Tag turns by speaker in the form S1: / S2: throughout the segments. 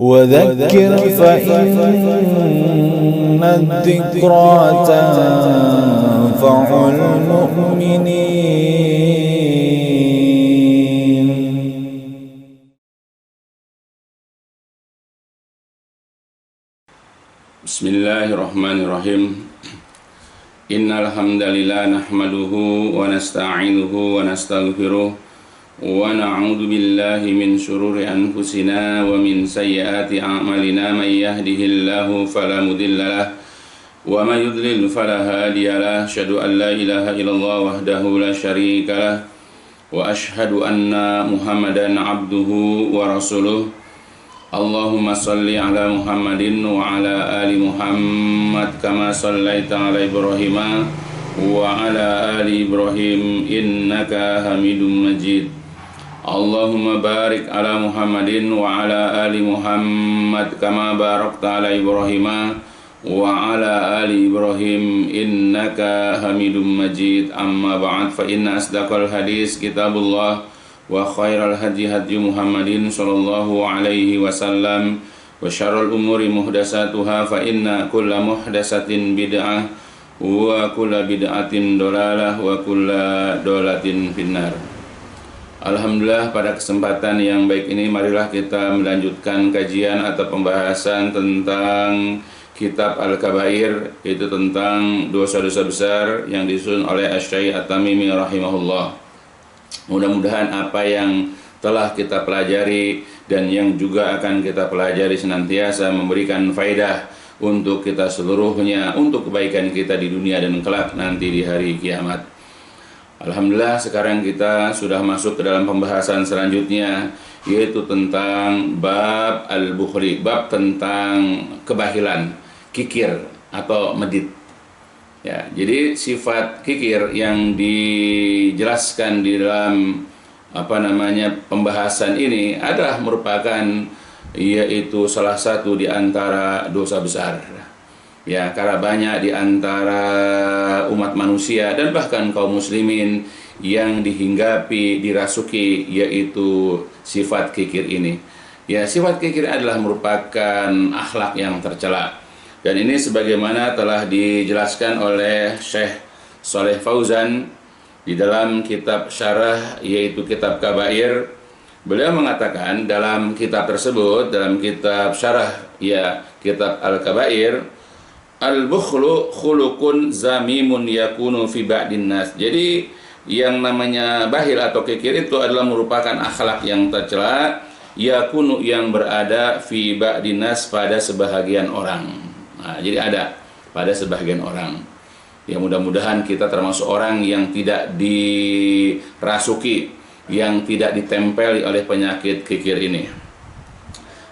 S1: وذكر فإن الذكرى تنفع المؤمنين.
S2: Bismillahirrahmanirrahim. Innal hamdalillah nahmaduhu wa nasta'inuhu wa nastaghfiruh wa na'udzu billahi min shururi anfusina wa min sayyiati a'malina. May yahdihillahu fala mudhillalah wa may yudlil fala hadiyalah. Asyhadu an la ilaha illallah wahdahu la syarikalah wa asyhadu anna Muhammadan abduhu wa rasuluh. Allahumma salli ala Muhammadin wa ala ali Muhammad kama sallaita ala Ibrahim wa ala ali Ibrahim innaka Hamidum Majid. Allahumma barik ala Muhammadin wa ala ali Muhammad kama barakta ala Ibrahim wa ala ali Ibrahim innaka Hamidum Majid. Amma ba'd, fa inna asdaqal hadis kitabullah wa khairal hadi hadi Muhammadin sallallahu alaihi wasallam wa syarrul umuri muhdatsatuha fa inna kulla muhdatsatin bid'ah wa kulla bid'atin dolalah wa kulla dolatin finnar. Alhamdulillah, pada kesempatan yang baik ini marilah kita melanjutkan kajian atau pembahasan tentang kitab Al-Kabair, yaitu tentang dosa-dosa besar yang disusun oleh Asy-Syaikh At-Tamimi rahimahullah. Mudah-mudahan apa yang telah kita pelajari dan yang juga akan kita pelajari senantiasa memberikan faedah untuk kita seluruhnya, untuk kebaikan kita di dunia dan kelak nanti di hari kiamat. Alhamdulillah, sekarang kita sudah masuk ke dalam pembahasan selanjutnya, yaitu tentang bab al-bukhli, bab tentang kebahilan, kikir atau medit. Ya, jadi sifat kikir yang dijelaskan di dalam pembahasan ini adalah merupakan yaitu salah satu di antara dosa besar. Ya, karena banyak di antara umat manusia dan bahkan kaum muslimin yang dihinggapi, dirasuki yaitu sifat kikir ini. Ya, sifat kikir adalah merupakan akhlak yang tercela. Dan ini sebagaimana telah dijelaskan oleh Syekh Shalih Fauzan di dalam kitab syarah yaitu kitab Kabair. Beliau mengatakan dalam kitab tersebut, dalam kitab syarah ya kitab Al-Kabair, al-bukhlu khuluqun zamimun yakunu fi ba'din nas. Jadi yang namanya bahil atau kikir itu adalah merupakan akhlak yang tercela, yakunu yang berada fi ba'din nas pada sebahagian orang. Nah, jadi ada pada sebagian orang. Ya, mudah-mudahan kita termasuk orang yang tidak dirasuki, yang tidak ditempeli oleh penyakit kikir ini.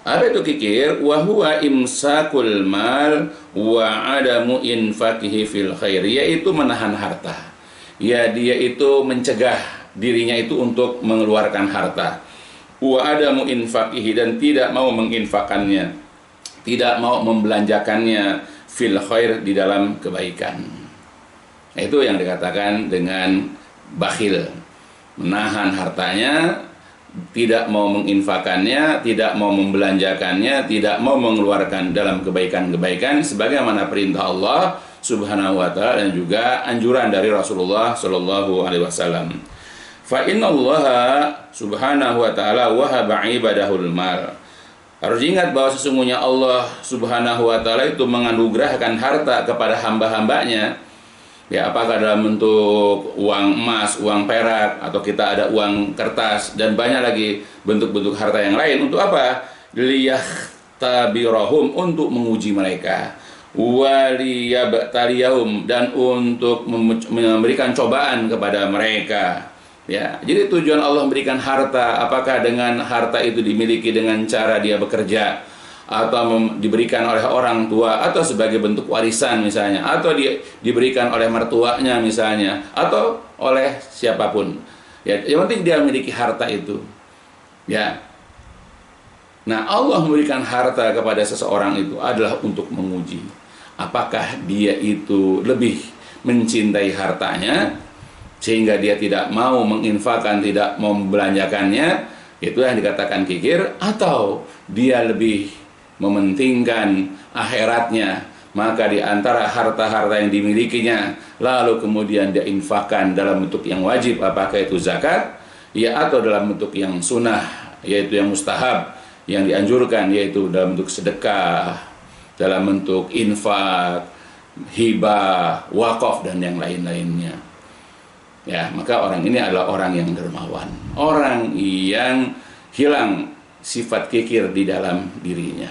S2: Apa itu kikir? Wa huwa imsakul mal wa adamu infaqihi fil khair, yaitu menahan harta. Ya, dia itu mencegah dirinya itu untuk mengeluarkan harta. Wa adamu infaqihi, dan tidak mau menginfakannya, tidak mau membelanjakannya fil khair, di dalam kebaikan. Nah, itu yang dikatakan dengan bakhil, menahan hartanya, tidak mau menginfakannya, tidak mau membelanjakannya, tidak mau mengeluarkan dalam kebaikan-kebaikan sebagaimana perintah Allah Subhanahu wa taala dan juga anjuran dari Rasulullah sallallahu alaihi wasallam. Fa innallaha Subhanahu wa taala wahaba ibadahul mal. Harus ingat bahwa sesungguhnya Allah Subhanahu wa taala itu menganugerahkan harta kepada hamba-hambanya. Ya, apakah dalam bentuk uang emas, uang perak, atau kita ada uang kertas dan banyak lagi bentuk-bentuk harta yang lain. Untuk apa? Liyahtabirahum, untuk menguji mereka. Waliyabtaliyahum, dan untuk memberikan cobaan kepada mereka. Ya, jadi tujuan Allah memberikan harta, apakah dengan harta itu dimiliki dengan cara dia bekerja, atau diberikan oleh orang tua, atau sebagai bentuk warisan misalnya, atau diberikan oleh mertuanya misalnya, atau oleh siapapun. Ya, yang penting dia memiliki harta itu. Ya. Nah, Allah memberikan harta kepada seseorang itu adalah untuk menguji apakah dia itu lebih mencintai hartanya sehingga dia tidak mau menginfakkan, tidak mau membelanjakannya, Itu yang dikatakan kikir, atau dia lebih mementingkan akhiratnya, maka di antara harta-harta yang dimilikinya lalu kemudian dia infakkan dalam bentuk yang wajib, apakah itu zakat, ya, atau dalam bentuk yang sunnah, yaitu yang mustahab, yang dianjurkan, yaitu dalam bentuk sedekah, dalam bentuk infak, hibah, wakaf, dan yang lain-lainnya. Ya, maka orang ini adalah orang yang dermawan, orang yang hilang sifat kikir di dalam dirinya.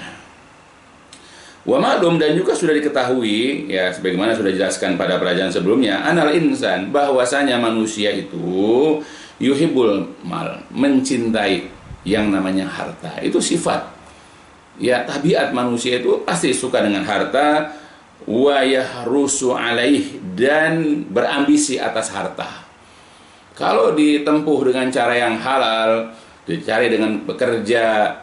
S2: Wa ma'lum, dan juga sudah diketahui, ya, sebagaimana sudah dijelaskan pada pelajaran sebelumnya, anal insan, bahwasanya manusia itu yuhibbul mal, mencintai yang namanya harta. Itu sifat, ya, tabiat manusia itu pasti suka dengan harta, wa yahrusu alaih, dan berambisi atas harta. Kalau ditempuh dengan cara yang halal, dicari dengan bekerja,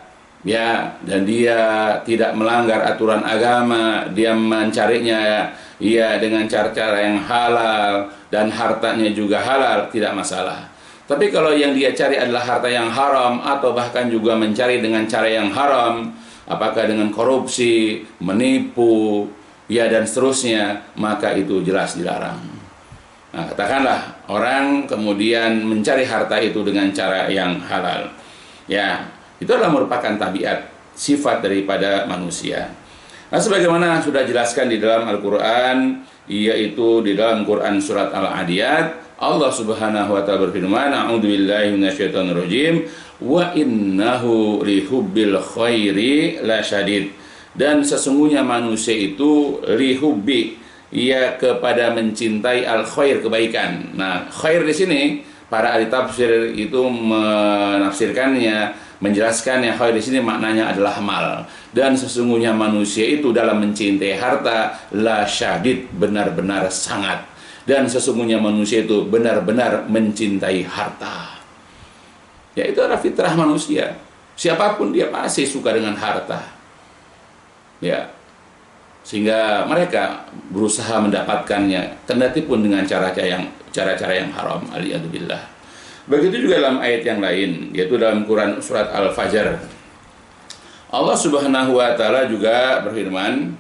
S2: ya, dan dia tidak melanggar aturan agama, dia mencarinya, ya, dengan cara-cara yang halal, dan hartanya juga halal, tidak masalah. Tapi kalau yang dia cari adalah harta yang haram, atau bahkan juga mencari dengan cara yang haram, apakah dengan korupsi, menipu, ya, dan seterusnya, maka itu jelas dilarang. Nah, katakanlah orang kemudian mencari harta itu dengan cara yang halal, ya, itu adalah merupakan tabiat, sifat daripada manusia. Nah, sebagaimana sudah jelaskan di dalam Al-Quran, yaitu di dalam Quran surat Al-Adiyat, Allah Subhanahu wa ta'ala berfirman, a'udzubillahi minasyaitonirrajim, wa innahu lihubbil khairi lasyadid, dan sesungguhnya manusia itu lihubbi, ia kepada mencintai al-khair, kebaikan. Nah, khair di sini para ahli tafsir itu menafsirkannya, menjelaskannya, khair di sini maknanya adalah mal. Dan sesungguhnya manusia itu dalam mencintai harta la syadid, benar-benar sangat. Dan sesungguhnya manusia itu benar-benar mencintai harta. Ya, itu adalah fitrah manusia. Siapapun dia pasti suka dengan harta. Ya, sehingga mereka berusaha mendapatkannya, kendati pun dengan cara-cara yang haram, aliyadzubillah. Begitu juga dalam ayat yang lain, yaitu dalam Quran surat Al-Fajr, Allah Subhanahu wa ta'ala juga berfirman,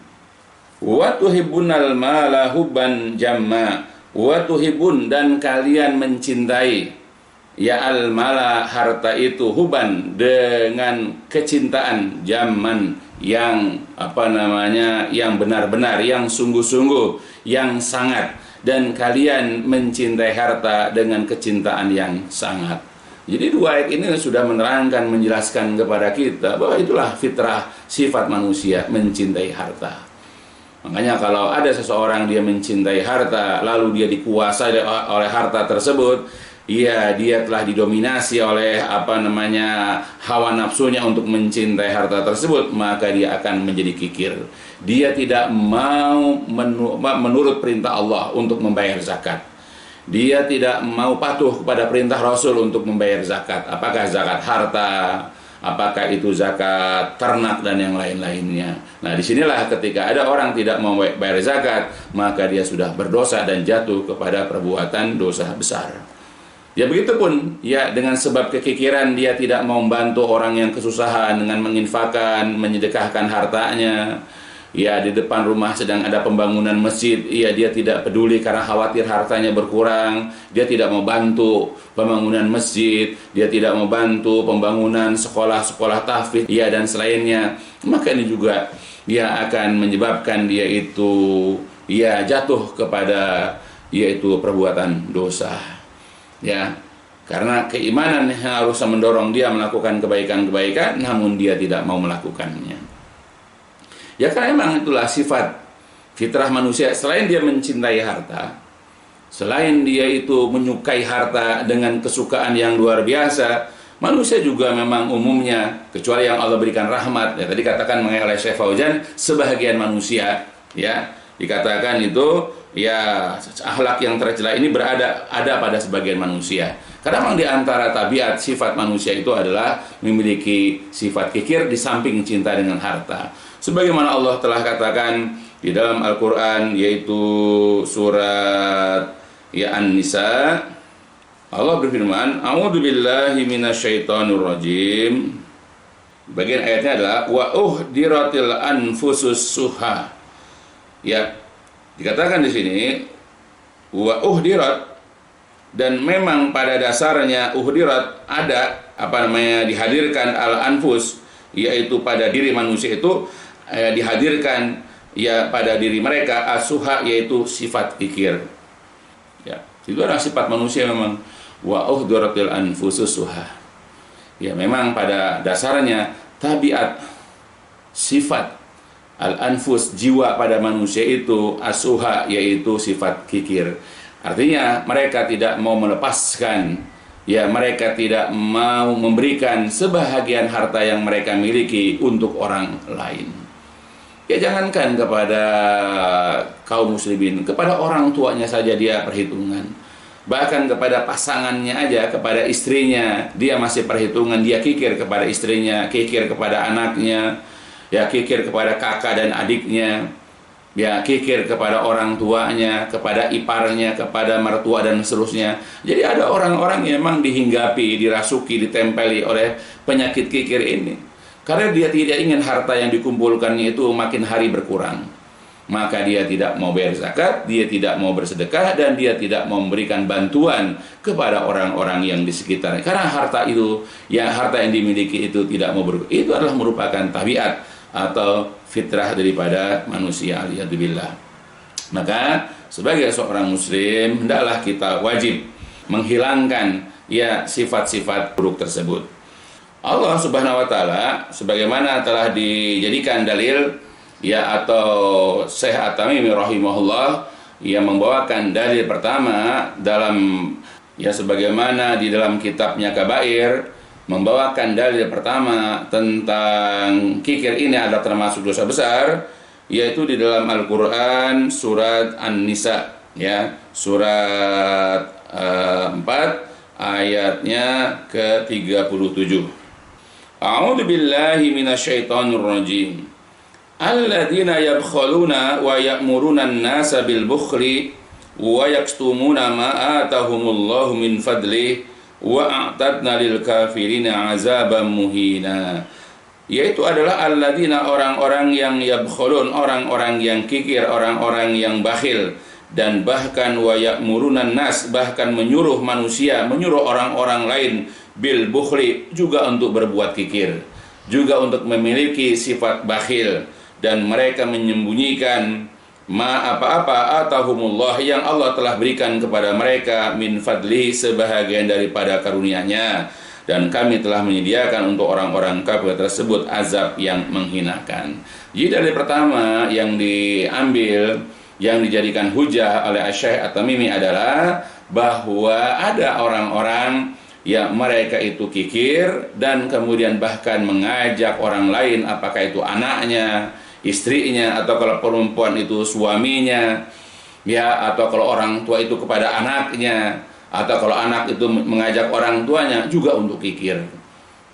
S2: wa tuhibbunal mala hubban jamma, wa tuhibbun, dan kalian mencintai, ya, al-mala, harta itu, huban, dengan kecintaan, zaman, yang yang benar-benar, yang sungguh-sungguh, yang sangat, dan kalian mencintai harta dengan kecintaan yang sangat. Jadi dua ayat ini sudah menerangkan, menjelaskan kepada kita bahwa itulah fitrah sifat manusia, mencintai harta. Makanya kalau ada seseorang dia mencintai harta, lalu dia dikuasai oleh harta tersebut, ya, dia telah didominasi oleh hawa nafsunya untuk mencintai harta tersebut, maka dia akan menjadi kikir. Dia tidak mau menurut perintah Allah untuk membayar zakat. Dia tidak mau patuh kepada perintah Rasul untuk membayar zakat. Apakah zakat harta, apakah itu zakat ternak, dan yang lain-lainnya. Nah, disinilah ketika ada orang tidak mau bayar zakat, maka dia sudah berdosa dan jatuh kepada perbuatan dosa besar. Ya, begitu pun, ya, dengan sebab kekikiran dia tidak mau membantu orang yang kesusahan dengan menginfakkan, menyedekahkan hartanya. Ya, di depan rumah sedang ada pembangunan masjid, ya, dia tidak peduli karena khawatir hartanya berkurang. Dia tidak mau bantu pembangunan masjid, dia tidak mau bantu pembangunan sekolah-sekolah tahfidz, ya, dan selainnya. Maka ini juga dia akan menyebabkan dia itu, ya, jatuh kepada, yaitu perbuatan dosa. Ya, karena keimanan harus mendorong dia melakukan kebaikan-kebaikan, namun dia tidak mau melakukannya. Ya, karena memang itulah sifat fitrah manusia. Selain dia mencintai harta, selain dia itu menyukai harta dengan kesukaan yang luar biasa, manusia juga memang umumnya, kecuali yang Allah berikan rahmat, ya, tadi katakan oleh Syekh Fauzan, sebahagian manusia, ya, dikatakan itu, ya, akhlak yang tercela ini ada pada sebagian manusia. Karena memang di antara tabiat sifat manusia itu adalah memiliki sifat kikir di samping cinta dengan harta. Sebagaimana Allah telah katakan di dalam Al-Quran, yaitu surat, ya, An-Nisa, Allah berfirman, A'udzubillahi minasyaitonirrajim. Bagian ayatnya adalah wa uhdiratil anfusus suha. Ya, dikatakan di sini wa uhdirat, dan memang pada dasarnya uhdirat ada dihadirkan al anfus, yaitu pada diri manusia itu dihadirkan ya pada diri mereka asuha, yaitu sifat kikir. Ya, itu adalah sifat manusia memang. Wa uhdiratil anfusus suha. Ya, memang pada dasarnya tabiat sifat al-anfus, jiwa pada manusia itu asuha, yaitu sifat kikir. Artinya mereka tidak mau melepaskan, ya mereka tidak mau memberikan sebahagian harta yang mereka miliki untuk orang lain. Ya, jangankan kepada kaum muslimin, kepada orang tuanya saja dia perhitungan. Bahkan kepada pasangannya aja, kepada istrinya, dia masih perhitungan, dia kikir kepada istrinya, kikir kepada anaknya, ya kikir kepada kakak dan adiknya, ya kikir kepada orang tuanya, kepada iparnya, kepada mertua dan seterusnya. Jadi ada orang-orang yang memang dihinggapi, dirasuki, ditempeli oleh penyakit kikir ini. Karena dia tidak ingin harta yang dikumpulkannya itu makin hari berkurang. Maka dia tidak mau bayar zakat, dia tidak mau bersedekah, dan dia tidak mau memberikan bantuan kepada orang-orang yang di sekitarnya. Karena harta itu, ya harta yang dimiliki itu tidak mau berkurang. Itu adalah merupakan tabiat atau fitrah daripada manusia, alhamdulillah. Maka sebagai seorang muslim hendaklah kita wajib menghilangkan ya sifat-sifat buruk tersebut. Allah Subhanahu wa taala sebagaimana telah dijadikan dalil ya atau Syekh At-Tamimi rahimahullah yang membawakan dalil pertama dalam ya sebagaimana di dalam kitabnya Kabair, membawakan dalil pertama tentang kikir ini adalah termasuk dosa besar, yaitu di dalam Al-Qur'an surat An-Nisa ya, surat 4 ayatnya ke-37. A'udzu billahi minasyaitonir rajim. Alladzina yabkhaluna wa ya'muruna an-nasa bil bukhli wa yaktumuna ma atahumullahu min fadli wa a'tadna lil kafirina azaban muhina. Yaitu adalah alladzina, orang-orang yang yabkhalun, orang-orang yang kikir, orang-orang yang bakhil, dan bahkan wa ya'muruna an-nas, bahkan menyuruh manusia, menyuruh orang-orang lain bil bukhli, juga untuk berbuat kikir, juga untuk memiliki sifat bakhil, dan mereka menyembunyikan apa-apa atahumullah yang Allah telah berikan kepada mereka min fadli, sebahagian daripada karunia-Nya, dan kami telah menyediakan untuk orang-orang kafir tersebut azab yang menghinakan. Jadi dari pertama yang diambil, yang dijadikan hujah oleh Syekh At-Tamimi adalah bahwa ada orang-orang yang mereka itu kikir dan kemudian bahkan mengajak orang lain, apakah itu anaknya, istrinya, atau kalau perempuan itu suaminya, ya, atau kalau orang tua itu kepada anaknya, atau kalau anak itu mengajak orang tuanya juga untuk kikir.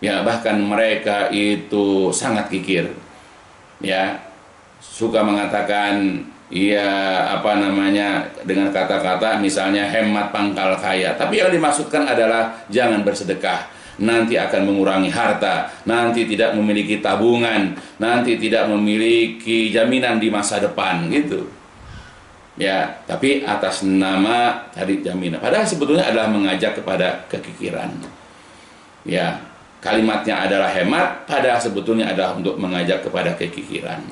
S2: Ya, bahkan mereka itu sangat kikir. Ya, suka mengatakan ya dengan kata-kata misalnya hemat pangkal kaya, tapi yang dimaksudkan adalah jangan bersedekah, nanti akan mengurangi harta, nanti tidak memiliki tabungan, nanti tidak memiliki jaminan di masa depan gitu. Ya, tapi atas nama tadi jaminan. Padahal sebetulnya adalah mengajak kepada kekikiran. Ya, kalimatnya adalah hemat, padahal sebetulnya adalah untuk mengajak kepada kekikiran.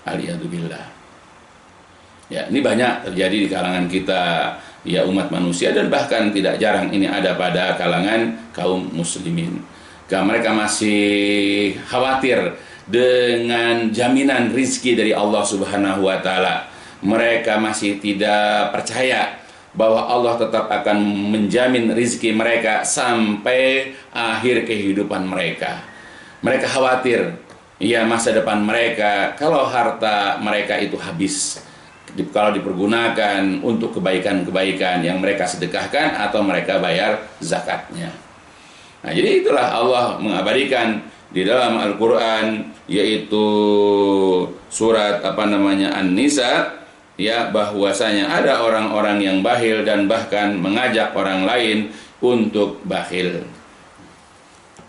S2: Alhamdulillah. Ya, ini banyak terjadi di kalangan kita, ya umat manusia, dan bahkan tidak jarang ini ada pada kalangan kaum muslimin. Karena mereka masih khawatir dengan jaminan rizki dari Allah Subhanahu wa taala. Mereka masih tidak percaya bahwa Allah tetap akan menjamin rizki mereka sampai akhir kehidupan mereka. Mereka khawatir ya masa depan mereka kalau harta mereka itu habis, kalau dipergunakan untuk kebaikan-kebaikan yang mereka sedekahkan atau mereka bayar zakatnya. Nah, jadi itulah Allah mengabadikan di dalam Al-Qur'an, yaitu surat An-Nisa, ya, bahwasanya ada orang-orang yang bakhil dan bahkan mengajak orang lain untuk bakhil.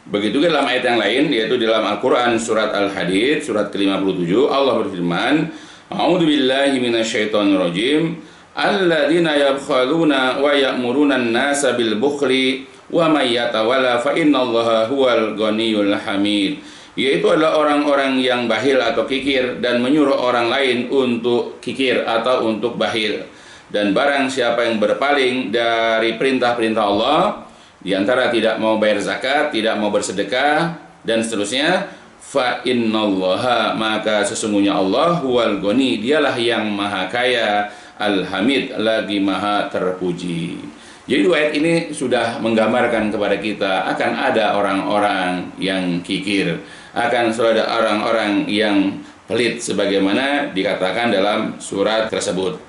S2: Begitu juga dalam ayat yang lain, yaitu di dalam Al-Quran surat Al-Hadid surat ke-57, Allah berfirman, A'udzu billahi minasyaitonir rajim, alladzina yabkhaluna wa ya'muruna an-nasa bil bukhli wa may yatawalla fa innallaha huwal ghaniyyul hamid. Yaitu adalah orang-orang yang bakhil atau kikir dan menyuruh orang lain untuk kikir atau untuk bakhil. Dan barang siapa yang berpaling dari perintah-perintah Allah, di antara tidak mau bayar zakat, tidak mau bersedekah, dan seterusnya, fa innallaha, maka sesungguhnya Allah huwal ghani, dialah yang maha kaya, al-hamid, lagi maha terpuji. Jadi dua ayat ini sudah menggambarkan kepada kita akan ada orang-orang yang kikir, akan selalu ada orang-orang yang pelit sebagaimana dikatakan dalam surat tersebut.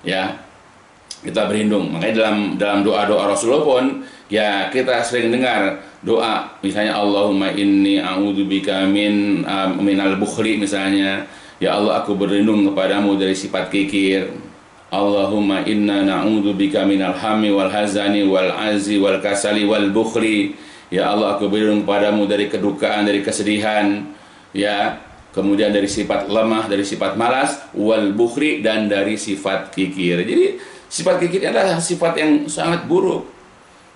S2: Ya, kita berlindung. Makanya dalam doa-doa Rasulullah pun ya kita sering dengar doa, misalnya Allahumma inni a'udzubika minal bukhli, misalnya, ya Allah aku berlindung kepadamu dari sifat kikir. Allahumma inna na'udzubika minal hammi wal hazani wal azzi wal kasali wal bukhli. Ya Allah aku berlindung kepadamu dari kedukaan, dari kesedihan, ya, kemudian dari sifat lemah, dari sifat malas, wal bukhli, dan dari sifat kikir. Jadi sifat kikir adalah sifat yang sangat buruk.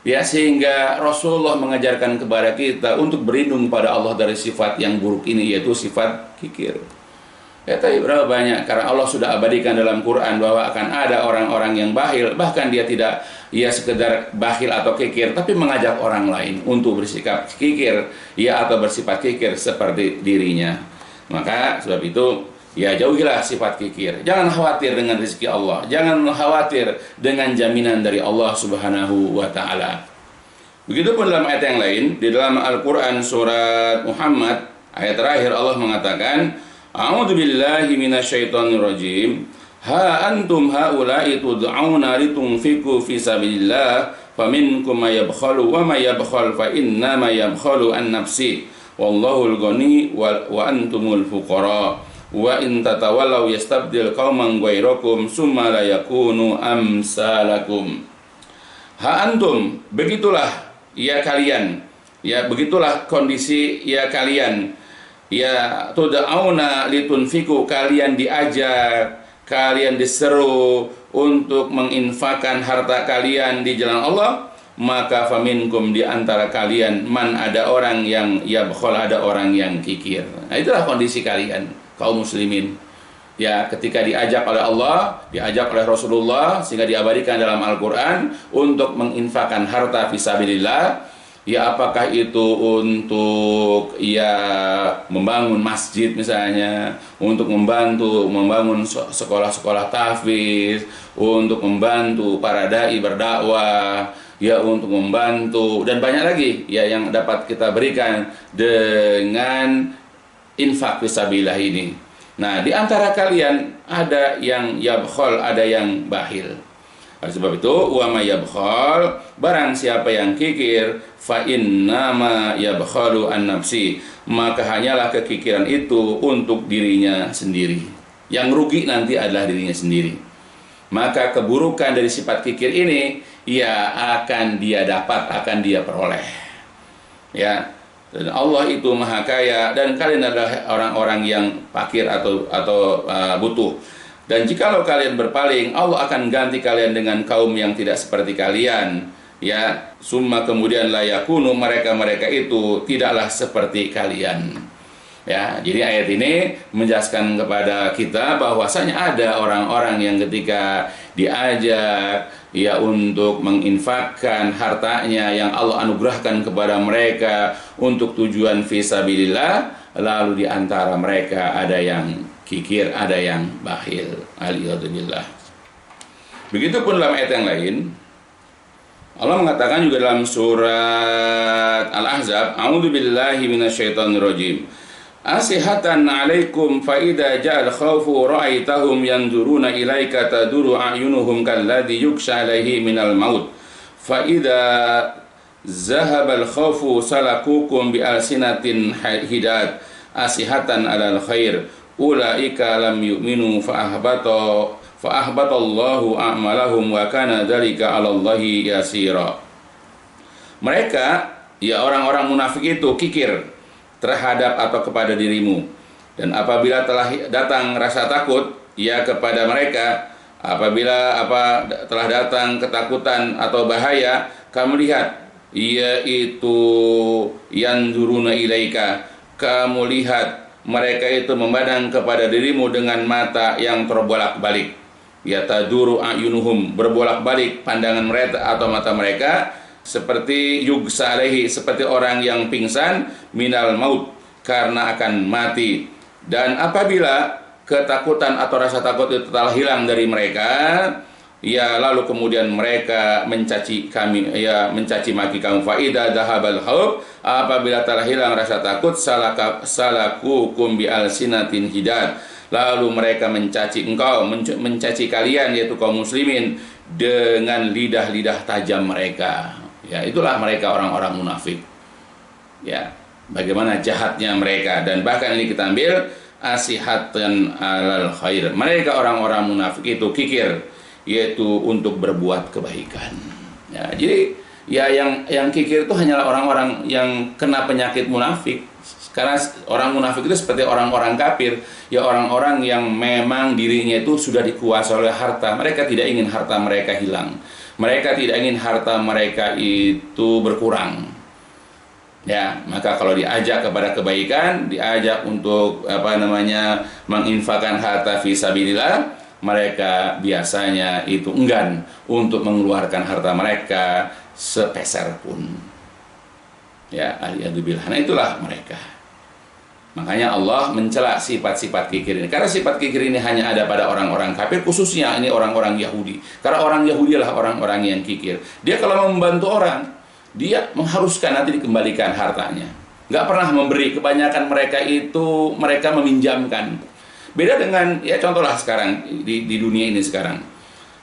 S2: Ya, sehingga Rasulullah mengajarkan kepada kita untuk berlindung pada Allah dari sifat yang buruk ini, yaitu sifat kikir. Ya, tapi berapa banyak, karena Allah sudah abadikan dalam Quran bahwa akan ada orang-orang yang bakhil, bahkan dia tidak sekedar bakhil atau kikir, tapi mengajak orang lain untuk bersikap kikir, ya, atau bersifat kikir seperti dirinya. Maka sebab itu, ya, jauhilah sifat kikir. Jangan khawatir dengan rezeki Allah. Jangan khawatir dengan jaminan dari Allah Subhanahu wa Ta'ala. Begitupun dalam ayat yang lain, di dalam Al-Quran surat Muhammad, ayat terakhir Allah mengatakan, A'udzu billahi minasyaitonir rajim. Ha antum haula'i tud'auna litunfiqu fi sabilillah faminkum may yabkhalu wa may yabkhal fa inna may yabkhalu an nafsi wallahul ghani wa antumul fuqara. Wa in tatawallaw yastabdil qauman ghairakum summa la yakunu amsalakum. Ha antum, begitulah ya kalian, ya begitulah kondisi ya kalian, ya tud'auna litunfiku, kalian diajak, kalian diseru untuk menginfakkan harta kalian di jalan Allah, maka faminkum, di antara kalian, man, ada orang yang yabkhal, ada orang yang kikir. Nah, itulah kondisi kalian kaum muslimin. Ya, ketika diajak oleh Allah, diajak oleh Rasulullah, sehingga diabadikan dalam Al-Quran untuk menginfakkan harta fisabilillah, ya, apakah itu untuk ya membangun masjid misalnya, untuk membangun sekolah-sekolah tahfiz, untuk membantu para dai berdakwah, ya, untuk membantu, dan banyak lagi ya yang dapat kita berikan dengan infak fisabilillah ini. Nah, di antara kalian ada yang yabkhal, ada yang bakhil. Oleh sebab itu, wa may yabkhal, barang siapa yang kikir, fa innama yabkhalu an nafsi, maka hanyalah kekikiran itu untuk dirinya sendiri. Yang rugi nanti adalah dirinya sendiri. Maka keburukan dari sifat kikir ini ya akan dia dapat, akan dia peroleh. Ya. Dan Allah itu maha kaya, dan kalian adalah orang-orang yang fakir atau butuh. Dan jikalau kalian berpaling, Allah akan ganti kalian dengan kaum yang tidak seperti kalian. Ya, summa kemudian la yakunu, mereka itu tidaklah seperti kalian. Ya, jadi ayat ini menjelaskan kepada kita bahwasanya ada orang-orang yang ketika diajak ya untuk menginfakkan hartanya yang Allah anugerahkan kepada mereka untuk tujuan fisabilillah, lalu di antara mereka ada yang kikir, ada yang bakhil. Alhamdulillah. Begitupun dalam ayat yang lain, Allah mengatakan juga dalam surat Al-Ahzab, A'udzu billahi minasyaitonir rajim. Asihatan 'alaikum fa idza ja'al khaufu ra'aitahum yanzuruna ilaika taduru a'yunuhum kalladzi yuksha 'alaihi minal maut fa idza zahabal khaufu salakukum bi alsinatin hidat asihatan 'alal khair ulaika lam yu'minu fa ahbatallahu a'malahum wa kana dzalika 'alallahi yasira. Mereka, ya orang-orang munafik itu kikir terhadap atau kepada dirimu. Dan apabila telah datang rasa takut, ya kepada mereka, apabila telah datang ketakutan atau bahaya, kamu lihat, yaitu yanzuruna ilaika, kamu lihat mereka itu memandang kepada dirimu dengan mata yang terbolak-balik. Ya taduru ayunuhum, berbolak-balik pandangan mereka atau mata mereka, seperti yugsa alaihi, seperti orang yang pingsan minal maut, karena akan mati. Dan apabila ketakutan atau rasa takut itu telah hilang dari mereka, ya lalu kemudian mereka mencaci maki kamu. Fa idza dhahabal khauf, apabila telah hilang rasa takut, salakukum bi alsinatin hidad, lalu mereka mencaci engkau, mencaci kalian, yaitu kaum muslimin, dengan lidah-lidah tajam mereka. Ya, itulah mereka orang-orang munafik. Ya, bagaimana jahatnya mereka. Dan bahkan ini kita ambil asihatan alal khair. Mereka orang-orang munafik itu kikir, yaitu untuk berbuat kebaikan. Ya, jadi ya yang kikir itu hanyalah orang-orang yang kena penyakit munafik. Karena orang munafik itu seperti orang-orang kafir, ya orang-orang yang memang dirinya itu sudah dikuasai oleh harta. Mereka tidak ingin harta mereka hilang. Mereka tidak ingin harta mereka itu berkurang. Ya, maka kalau diajak kepada kebaikan, diajak untuk menginfakkan harta fi sabilillah, mereka biasanya itu enggan untuk mengeluarkan harta mereka sepeser pun. Ya, aliyadzubillah. Nah, itulah mereka. Makanya Allah mencela sifat-sifat kikir ini. Karena sifat kikir ini hanya ada pada orang-orang kafir, khususnya ini orang-orang Yahudi. Karena orang Yahudi adalah orang-orang yang kikir. Dia kalau membantu orang, dia mengharuskan nanti dikembalikan hartanya. Nggak pernah memberi. Kebanyakan mereka itu mereka meminjamkan. Beda dengan, ya contohlah sekarang di dunia ini sekarang.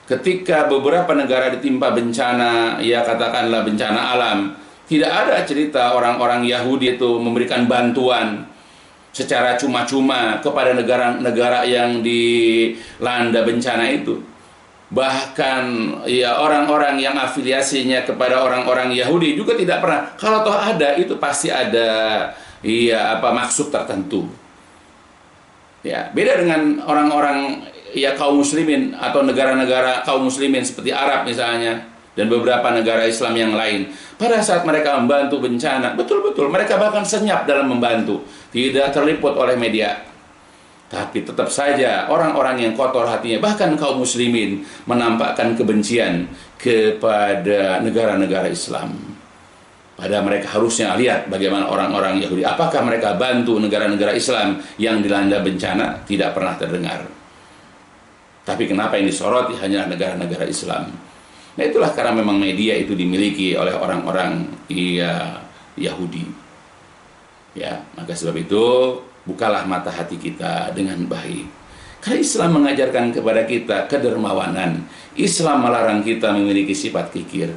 S2: Ketika beberapa negara ditimpa bencana, ya katakanlah bencana alam, tidak ada cerita orang-orang Yahudi itu memberikan bantuan secara cuma-cuma kepada negara-negara yang dilanda bencana itu. Bahkan ya orang-orang yang afiliasinya kepada orang-orang Yahudi juga tidak pernah. Kalau toh ada, itu pasti ada maksud tertentu. Ya, beda dengan orang-orang ya kaum muslimin atau negara-negara kaum muslimin seperti Arab misalnya, dan beberapa negara Islam yang lain. Pada saat mereka membantu bencana, betul-betul mereka bahkan senyap dalam membantu, tidak terliput oleh media. Tapi tetap saja orang-orang yang kotor hatinya, bahkan kaum muslimin, menampakkan kebencian kepada negara-negara Islam. Pada mereka harusnya lihat bagaimana orang-orang Yahudi, apakah mereka bantu negara-negara Islam yang dilanda bencana? Tidak pernah terdengar. Tapi kenapa yang disoroti hanyalah negara-negara Islam? Nah, itulah karena memang media itu dimiliki oleh orang-orang Yahudi. Ya, maka sebab itu bukalah mata hati kita dengan baik. Karena Islam mengajarkan kepada kita kedermawanan. Islam melarang kita memiliki sifat kikir.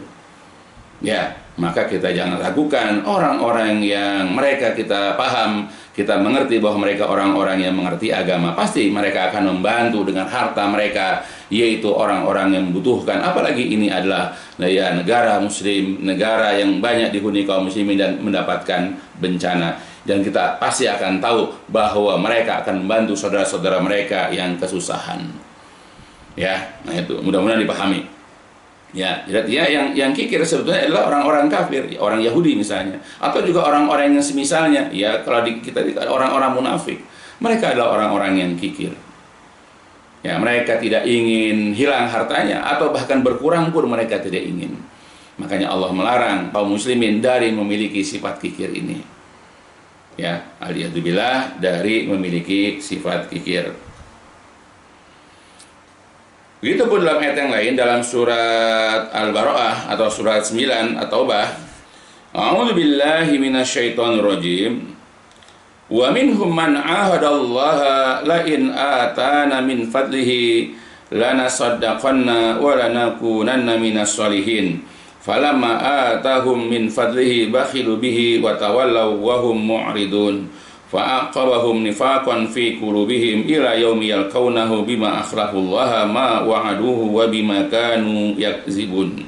S2: Ya, maka kita jangan ragukan orang-orang yang mereka kita paham, kita mengerti bahwa mereka orang-orang yang mengerti agama. Pasti mereka akan membantu dengan harta mereka, yaitu orang-orang yang membutuhkan. Apalagi ini adalah negara muslim, negara yang banyak dihuni kaum muslimin dan mendapatkan bencana. Dan kita pasti akan tahu bahwa mereka akan membantu saudara-saudara mereka yang kesusahan. Ya, nah itu mudah-mudahan dipahami. Ya, yang kikir sebetulnya adalah orang-orang kafir, orang Yahudi misalnya, atau juga orang-orang yang semisalnya. Ya, kalau kita orang-orang munafik, mereka adalah orang-orang yang kikir. Ya, mereka tidak ingin hilang hartanya, atau bahkan berkurang pun mereka tidak ingin. Makanya Allah melarang kaum muslimin dari memiliki sifat kikir ini. Ya, aliyadzubillah, dari memiliki sifat kikir. Begitupun dalam ayat yang lain, dalam surat Al-Bara'ah atau surat 9 At-Taubah, A'udzu billahi minasyaitonir rajim. Wa minhum man 'ahadallaha la in atana min fadlihi lanasaddaqanna wa lanakunanna minas sholihin. Falamma atahum min fadlihi bakhilu bihi wa tawallaw wa hum mu'ridun. Fa'aqabahum nifaqan fi qulubihim ila yaumi yalqawnahu bima akhlafullaha ma wa'aduhu wa bima kanu yakzibun.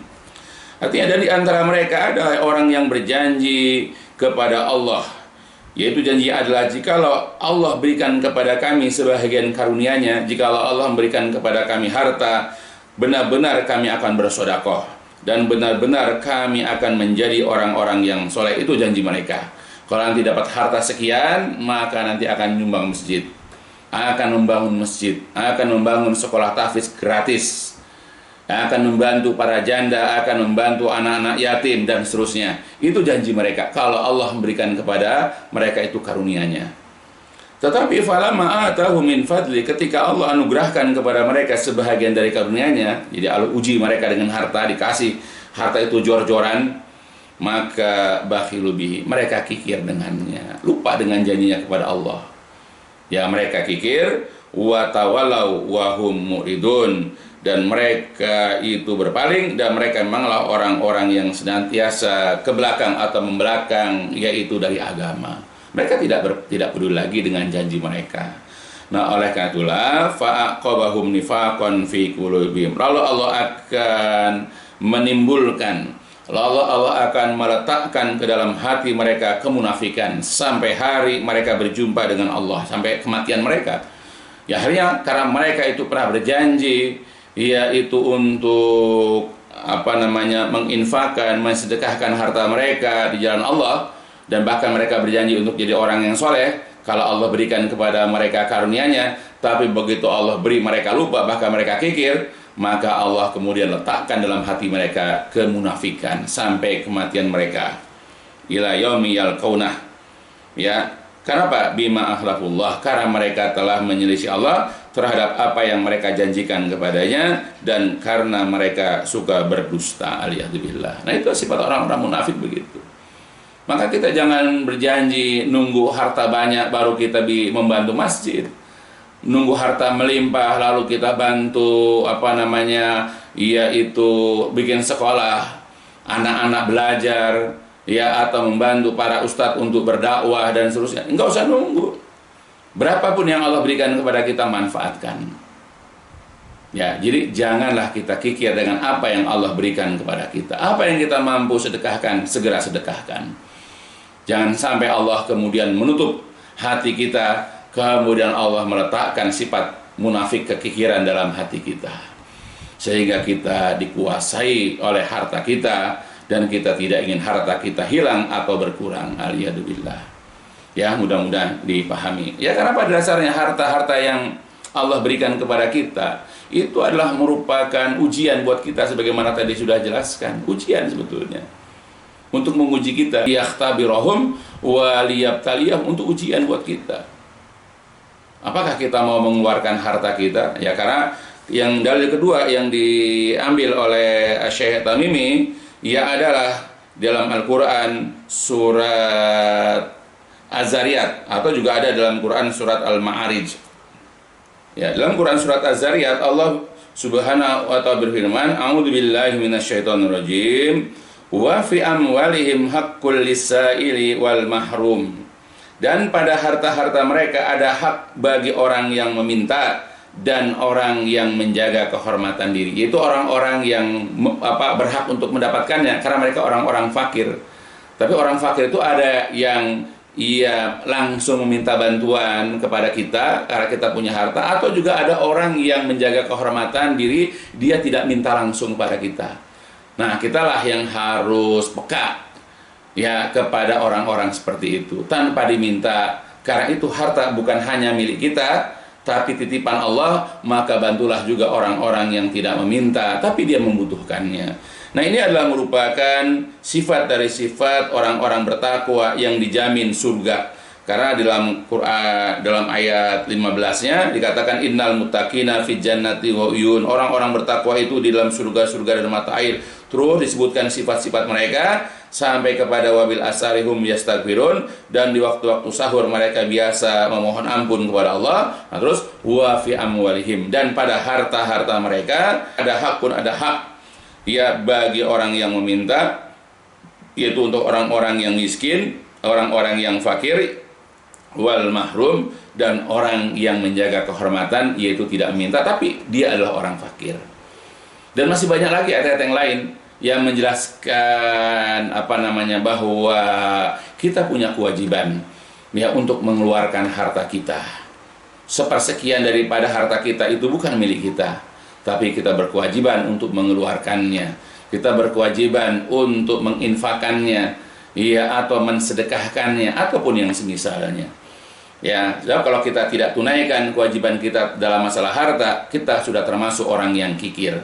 S2: Artinya, dan di antara mereka ada orang yang berjanji kepada Allah, yaitu janji adalah jikalau Allah berikan kepada kami sebahagian karunia-Nya, jikalau Allah memberikan kepada kami harta, benar-benar kami akan bersedekah dan benar-benar kami akan menjadi orang-orang yang soleh. Itu janji mereka. Kalau nanti dapat harta sekian, maka nanti akan menyumbang masjid, akan membangun masjid, akan membangun sekolah tahfiz gratis, akan membantu para janda, akan membantu anak-anak yatim, dan seterusnya. Itu janji mereka kalau Allah memberikan kepada mereka itu karunia-Nya. Tetapi falamma atahu min fadli, ketika Allah anugerahkan kepada mereka sebahagian dari karunia-Nya, jadi Allah uji mereka dengan harta, dikasih harta itu jor-joran, maka bakhilu bihi, mereka kikir dengannya, lupa dengan janjinya kepada Allah. Ya, mereka kikir, wa tawalau wa hum mu'ridun, dan mereka itu berpaling, dan mereka memanglah orang-orang yang senantiasa ke belakang atau membelakang, yaitu dari agama. Mereka tidak peduli lagi dengan janji mereka. Nah, oleh karena itulah fa'aqabahum nifaqan fi qulubihim, lalu Allah akan menimbulkan, lalu Allah akan meletakkan ke dalam hati mereka kemunafikan sampai hari mereka berjumpa dengan Allah, sampai kematian mereka. Ya, akhirnya karena mereka itu pernah berjanji, yaitu untuk menginfakkan, mensedekahkan harta mereka di jalan Allah, dan bahkan mereka berjanji untuk jadi orang yang soleh kalau Allah berikan kepada mereka karunia-Nya. Tapi begitu Allah beri, mereka lupa, bahkan mereka kikir, maka Allah kemudian letakkan dalam hati mereka kemunafikan sampai kematian mereka. Ila yaumi yalqaunah. Ya, kenapa? Bima akhlafullah, karena mereka telah menyelisih Allah terhadap apa yang mereka janjikan kepadanya, dan karena mereka suka berdusta, aliyahzubillah. Nah, itu sifat orang-orang munafik begitu. Maka kita jangan berjanji nunggu harta banyak baru kita membantu masjid, nunggu harta melimpah lalu kita bantu yaitu bikin sekolah, anak-anak belajar, ya, atau membantu para ustadz untuk berdakwah dan seterusnya. Enggak usah nunggu. Berapapun yang Allah berikan kepada kita, manfaatkan. Ya, jadi janganlah kita kikir dengan apa yang Allah berikan kepada kita. Apa yang kita mampu sedekahkan, segera sedekahkan. Jangan sampai Allah kemudian menutup hati kita, kemudian Allah meletakkan sifat munafik, kekikiran dalam hati kita, sehingga kita dikuasai oleh harta kita, dan kita tidak ingin harta kita hilang atau berkurang. Aliyahzubillah. Ya, mudah-mudahan dipahami. Ya, karena pada dasarnya harta-harta yang Allah berikan kepada kita itu adalah merupakan ujian buat kita, sebagaimana tadi sudah jelaskan. Ujian sebetulnya untuk menguji kita, yakhtabirahum wa liyabtaliyahum, untuk ujian buat kita. Apakah kita mau mengeluarkan harta kita? Ya, karena yang dalil kedua yang diambil oleh Syekh Tamimi, ya, adalah dalam Al-Quran surat Az-Zariyat, atau juga ada dalam Quran surat Al-Ma'arij. Ya, dalam Quran surat Az-Zariyat Allah Subhanahu wa ta'ala berfirman, a'udzubillahi minasyaitonirrajim, wa fi amwalihim haqqul lis-sa'ili wal mahrum. Dan pada harta-harta mereka ada hak bagi orang yang meminta dan orang yang menjaga kehormatan diri. Itu orang-orang yang berhak untuk mendapatkannya, karena mereka orang-orang fakir. Tapi orang fakir itu ada yang langsung meminta bantuan kepada kita karena kita punya harta, atau juga ada orang yang menjaga kehormatan diri, dia tidak minta langsung kepada kita. Nah, kitalah yang harus peka, ya, kepada orang-orang seperti itu tanpa diminta, karena itu harta bukan hanya milik kita, tapi titipan Allah. Maka bantulah juga orang-orang yang tidak meminta tapi dia membutuhkannya. Nah, ini adalah merupakan sifat dari sifat orang-orang bertakwa yang dijamin surga. Karena dalam Quran, dalam ayat 15-nya dikatakan innal muttaqina fi jannati wa uyun, orang-orang bertakwa itu di dalam surga-surga dan mata air. Terus disebutkan sifat-sifat mereka sampai kepada wabil asarihum yastaghfirun, dan di waktu-waktu sahur mereka biasa memohon ampun kepada Allah. Nah, terus wa fi amwalihim, dan pada harta-harta mereka ada hak, ya, bagi orang yang meminta, yaitu untuk orang-orang yang miskin, orang-orang yang fakir, wal mahrum, dan orang yang menjaga kehormatan, yaitu tidak meminta tapi dia adalah orang fakir. Dan masih banyak lagi ayat-ayat yang lain yang menjelaskan bahwa kita punya kewajiban ya untuk mengeluarkan harta kita. Sepersekian daripada harta kita itu bukan milik kita, tapi kita berkewajiban untuk mengeluarkannya. Kita berkewajiban untuk menginfakannya, ya, atau mensedekahkannya ataupun yang semisalnya. Ya, kalau kita tidak tunaikan kewajiban kita dalam masalah harta, kita sudah termasuk orang yang kikir.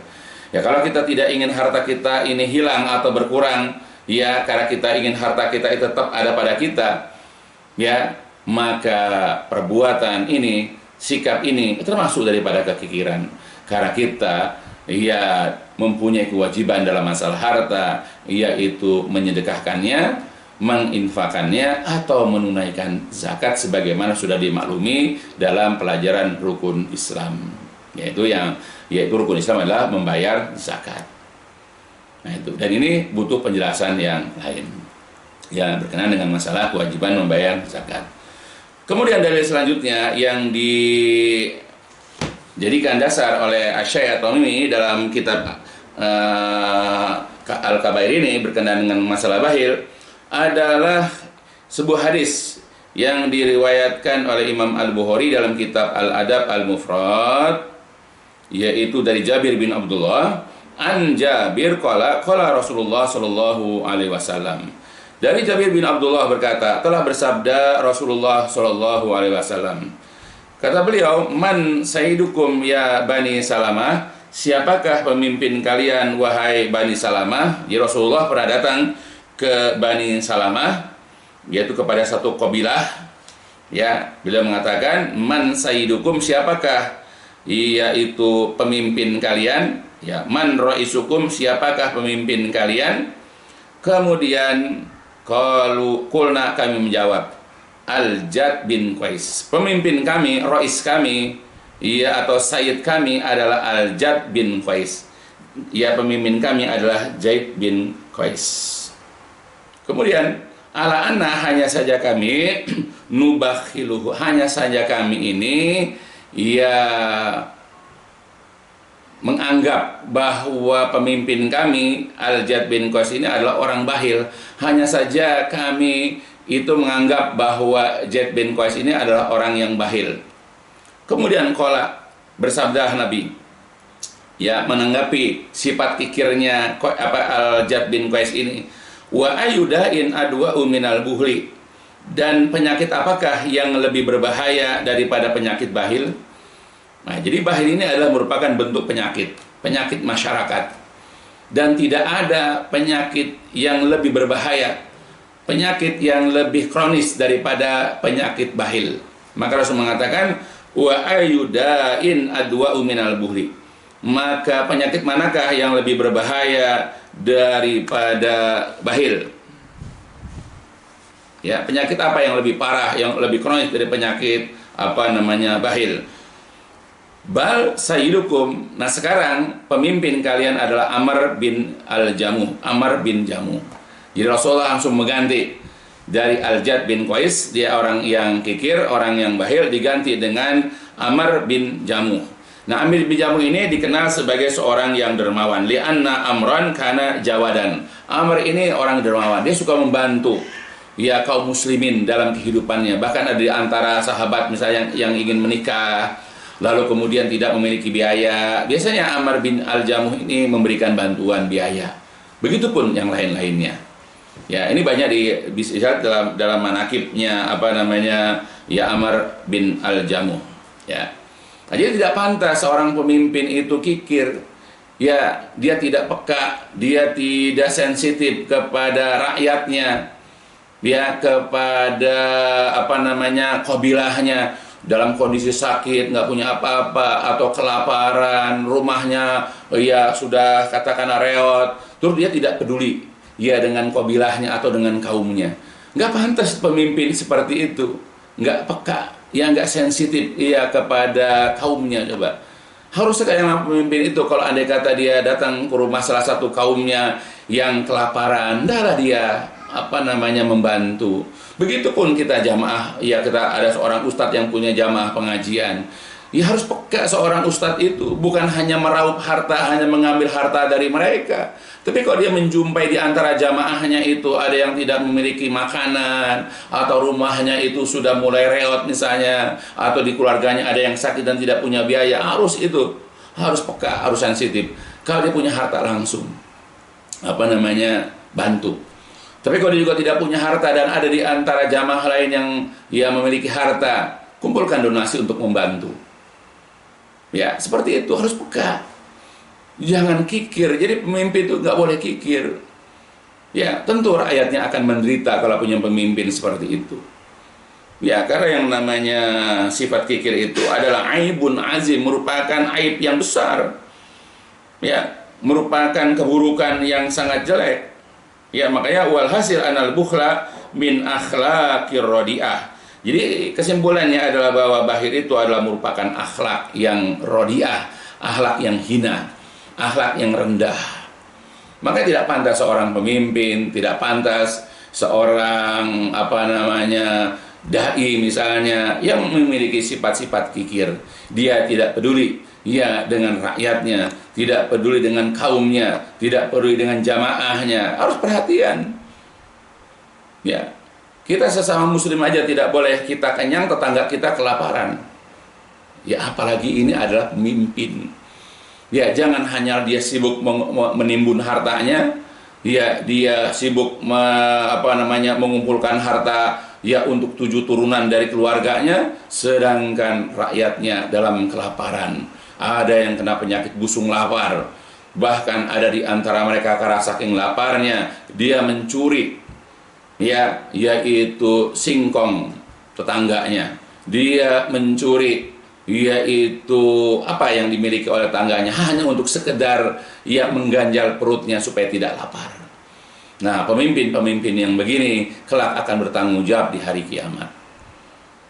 S2: Ya, kalau kita tidak ingin harta kita ini hilang atau berkurang, ya, karena kita ingin harta kita itu tetap ada pada kita, ya, maka perbuatan ini, sikap ini termasuk daripada kekikiran. Karena kita, ya, mempunyai kewajiban dalam masalah harta, yaitu menyedekahkannya, menginfakannya, atau menunaikan zakat sebagaimana sudah dimaklumi dalam pelajaran rukun Islam. Yaitu rukun Islam adalah membayar zakat. Nah, itu. Dan ini butuh penjelasan yang lain yang berkenaan dengan masalah kewajiban membayar zakat. Kemudian dalil selanjutnya yang dijadikan dasar oleh Asy-Syaikh At-Tamimi dalam kitab Al-Kabair ini berkenaan dengan masalah bakhil adalah sebuah hadis yang diriwayatkan oleh Imam Al-Bukhari dalam kitab Al-Adab Al-Mufrad, yaitu dari Jabir bin Abdullah, an Jabir qala Rasulullah sallallahu alaihi wasallam. Dari Jabir bin Abdullah berkata, telah bersabda Rasulullah sallallahu alaihi wasallam. Kata beliau, man sayyidukum ya Bani Salamah, siapakah pemimpin kalian wahai Bani Salamah? Ya, Rasulullah pernah datang ke Bani Salamah, yaitu kepada satu kabilah. Ya, beliau mengatakan, man sayyidukum, siapakah yaitu pemimpin kalian, ya, man raisukum, siapakah pemimpin kalian? Kemudian kulna, kami menjawab, Al-Jad bin Qais, pemimpin kami, rais kami, ya, atau sayyid kami adalah Al-Jad bin Qais, ya, pemimpin kami adalah Zaid bin Qais. Kemudian ala anna, hanya saja kami, nubakhiluhu, hanya saja kami ini, ia menganggap bahwa pemimpin kami Al-Jad bin Qais ini adalah orang bakhil. Hanya saja kami itu menganggap bahwa Zaid bin Qais ini adalah orang yang bakhil. Kemudian qala, bersabda Nabi, ya, menanggapi sifat kikirnya Al-Jad bin Qais ini, wa ayudain adwa'u minal buhli, dan penyakit apakah yang lebih berbahaya daripada penyakit bakhil? Nah, jadi bakhil ini adalah merupakan bentuk penyakit masyarakat, dan tidak ada penyakit yang lebih berbahaya, penyakit yang lebih kronis daripada penyakit bakhil. Maka Rasul mengatakan, wa ayudain adwa'u minal buhli, maka penyakit manakah yang lebih berbahaya daripada bakhil? Ya, penyakit apa yang lebih parah, yang lebih kronis dari penyakit bakhil? Bal sayyidukum, nah sekarang pemimpin kalian adalah Amr bin Jamuh. Jadi Rasulullah langsung mengganti dari Al-Jad bin Qais, dia orang yang kikir, orang yang bakhil, diganti dengan Amr bin Jamuh. Nah, Amr bin Jamuh ini dikenal sebagai seorang yang dermawan. Li'anna Amran kana jawadan. Amr ini orang dermawan, dia suka membantu, ya, kaum muslimin dalam kehidupannya. Bahkan ada di antara sahabat misalnya yang ingin menikah, lalu kemudian tidak memiliki biaya, biasanya Amr bin Al-Jamuh ini memberikan bantuan biaya. Begitupun yang lain-lainnya. Ya, ini banyak dilihat dalam manakibnya ya, Amr bin Al-Jamuh. Ya. Jadi tidak pantas seorang pemimpin itu kikir. Ya, dia tidak peka, dia tidak sensitif kepada rakyatnya, ya, kepada kabilahnya, dalam kondisi sakit, nggak punya apa-apa, atau kelaparan, rumahnya ya sudah katakan reot, terus dia tidak peduli, ya, dengan kabilahnya atau dengan kaumnya. Nggak pantas pemimpin seperti itu, nggak peka, ya, nggak sensitif, ya, kepada kaumnya. Coba, harusnya yang pemimpin itu, kalau andai kata dia datang ke rumah salah satu kaumnya yang kelaparan, hendaklah dia membantu. Begitupun kita jamaah, ya, kita ada seorang ustadz yang punya jamaah pengajian, Ya harus peka seorang ustadz itu, bukan hanya meraup harta, hanya mengambil harta dari mereka. Tapi kalau dia menjumpai di antara jamaahnya itu ada yang tidak memiliki makanan, atau rumahnya itu sudah mulai reot misalnya, atau di keluarganya ada yang sakit dan tidak punya biaya, harus peka, harus sensitif. Kalau dia punya harta langsung bantu. Tapi kalau dia juga tidak punya harta dan ada di antara jamaah lain yang memiliki harta, kumpulkan donasi untuk membantu. Ya, seperti itu, harus peka. Jangan kikir. Jadi pemimpin itu nggak boleh kikir. Ya, tentu rakyatnya akan menderita kalau punya pemimpin seperti itu. Ya, karena yang namanya sifat kikir itu adalah aibun azim, merupakan aib yang besar. Ya, merupakan keburukan yang sangat jelek. Ya, makanya walhasil anal bukhla min akhlaqir rodiah. Jadi kesimpulannya adalah bahwa bakhil itu adalah merupakan akhlak yang rodiah, akhlak yang hina, akhlak yang rendah. Maka tidak pantas seorang pemimpin, tidak pantas seorang dai misalnya yang memiliki sifat-sifat kikir. Dia tidak peduli dengan rakyatnya, tidak peduli dengan kaumnya, tidak peduli dengan jamaahnya. Harus perhatian. Ya. Kita sesama muslim aja tidak boleh kita kenyang, tetangga kita kelaparan. Ya, apalagi ini adalah pemimpin. Ya, jangan hanya dia sibuk menimbun hartanya, ya dia sibuk mengumpulkan harta ya untuk 7 turunan dari keluarganya, sedangkan rakyatnya dalam kelaparan. Ada yang kena penyakit busung lapar. Bahkan ada di antara mereka karena saking laparnya dia mencuri, ya, yaitu singkong tetangganya. Dia mencuri yaitu apa yang dimiliki oleh tetangganya hanya untuk sekedar ya mengganjal perutnya supaya tidak lapar. Nah, pemimpin-pemimpin yang begini kelak akan bertanggung jawab di hari kiamat.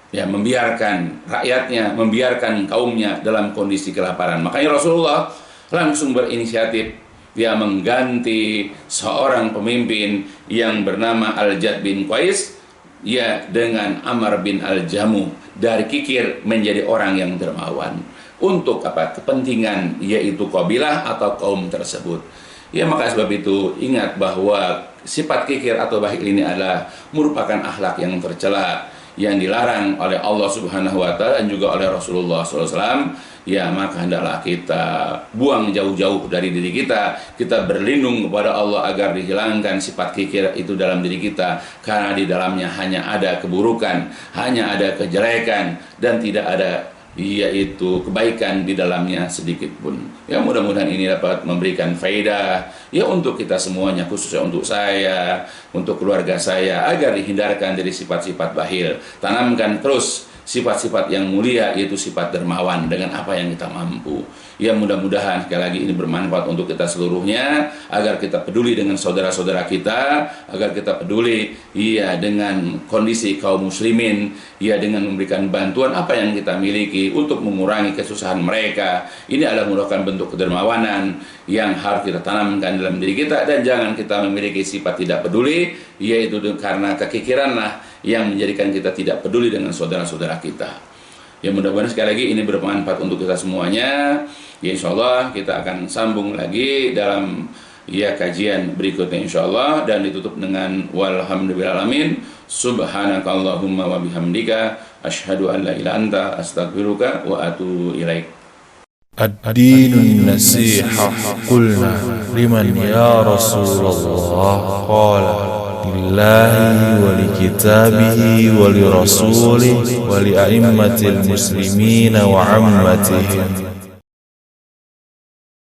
S2: Ya, membiarkan rakyatnya, membiarkan kaumnya dalam kondisi kelaparan. Makanya Rasulullah langsung berinisiatif dia mengganti seorang pemimpin yang bernama Al-Jad bin Qais ya dengan Amr bin Al-Jamu, dari kikir menjadi orang yang dermawan. Untuk kepentingan yaitu kabilah atau kaum tersebut. Ya, maka sebab itu ingat bahwa sifat kikir atau bakhil ini adalah merupakan akhlak yang tercela, yang dilarang oleh Allah Subhanahu wa taala dan juga oleh Rasulullah SAW. Ya, maka hendaklah kita buang jauh-jauh dari diri kita. Kita berlindung kepada Allah agar dihilangkan sifat kikir itu dalam diri kita, karena di dalamnya hanya ada keburukan, hanya ada kejelekan, dan tidak ada yaitu kebaikan di dalamnya sedikit pun. Ya, mudah-mudahan ini dapat memberikan faedah ya untuk kita semuanya, khususnya untuk saya, untuk keluarga saya, agar dihindarkan dari sifat-sifat bakhil. Tanamkan terus sifat-sifat yang mulia, yaitu sifat dermawan dengan apa yang kita mampu. Ya, mudah-mudahan sekali lagi ini bermanfaat untuk kita seluruhnya, agar kita peduli dengan saudara-saudara kita, agar kita peduli ya dengan kondisi kaum muslimin, ya dengan memberikan bantuan apa yang kita miliki untuk mengurangi kesusahan mereka. Ini adalah merupakan bentuk kedermawanan yang harus kita tanamkan dalam diri kita, dan jangan kita memiliki sifat tidak peduli, yaitu karena kekikiranlah yang menjadikan kita tidak peduli dengan saudara-saudara kita. Ya, mudah-mudahan sekali lagi ini bermanfaat untuk kita semuanya. Ya, insyaallah kita akan sambung lagi dalam ya kajian berikutnya insyaallah, dan ditutup dengan walhamdulillahirabbil alamin. Subhanakallahumma wa bihamdika asyhadu an la ilaha illa anta astaghfiruka wa atubu ilaik.
S1: الدين النصيحة قلنا لمن يا رسول الله قال لله ولكتابه ولرسوله ولأئمة المسلمين وعمتهم